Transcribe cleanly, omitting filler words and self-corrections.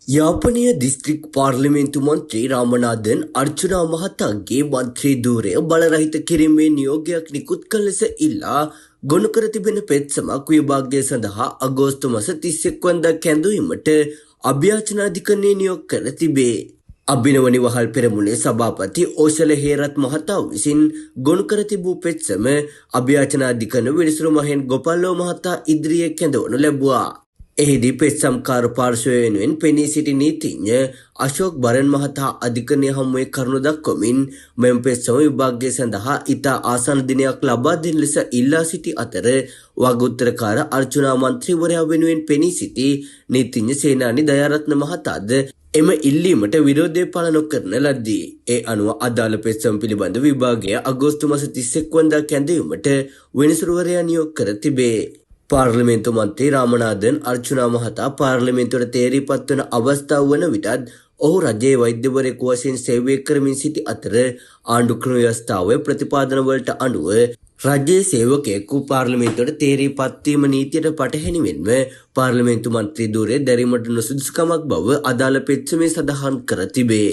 යාපනීය district පාර්ලිමේන්තු මන්ත්‍රී රාමනාදන් අර්චුනා මහතාගේ මන්ත්‍රී ධූරය බලරහිත කිරීමේ නියෝගයක් නිකුත් කළ ලෙස ඉල්ලා ගොනු කර තිබෙන පෙත්සමක් විභාගය සඳහා අගෝස්තු මාස 31 වනදා කැඳවීමට අභ්‍යාචනාධිකරණය නියෝග කර තිබේ. අභිනව නිවහල් පෙරමුණේ සභාපති ඕෂල හේරත් මහතා විසින් ගොනු කර තිබූ පෙත්සම අභ්‍යාචනාධිකරණ විනිසුරු මහෙන් ගෝපල්ලෝ මහතා ඉදිරියේ කැඳවනු ලැබුවා. එහිදී පෙත්සම්කාර පාර්ශ්වය වෙනුවෙන් පෙනී සිටි නීතිඥ අශෝක් බරන් මහතා අධිකරණය හමුවේ කරුණු දක්වමින් මෙම පෙත්සම විභාගය සඳහා ඉතා ආසන්න දිනයක් ලබා දෙන ලෙස ඉල්ලා සිටි අතර වගඋත්තරකාර අර්චුනා මන්ත්‍රීවරයා වෙනුවෙන් පෙනී සිටි නීතිඥ සේනානි දයාරත්න මහතාද එම ඉල්ලීමට විරෝධය පළ නොකරන ලද්දී. ඒ අනුව අදාළ පෙත්සම පිළිබඳ විභාගය අගෝස්තු මාස 31 වනදා කැඳවීමට විනිසුරුවරයා නියෝග කර තිබේ. පාර්ලිමේන්තු මන්ත්‍රී රාමනාදන් අර්චුනා මහතා පාර්ලිමේන්තුවට තේරීපත් වන අවස්ථාව වන විටත් ඔහු රජයේ වෛද්‍යවරයෙකු වශයෙන් සේවය කරමින් සිටි අතර ආණ්ඩු ක්‍රම ව්‍යවස්ථාවේ ප්‍රතිපාදන වලට අනුව රජයේ සේවකයෙකු පාර්ලිමේන්තුවට තේරීපත් වීම නීතියට පටහැනිවෙන්ම පාර්ලිමේන්තු මන්ත්‍රී ධූරය දැරීමට නුසුදුසුකමක් බව අදාළ පෙත්සමේ සඳහන් කර තිබේ.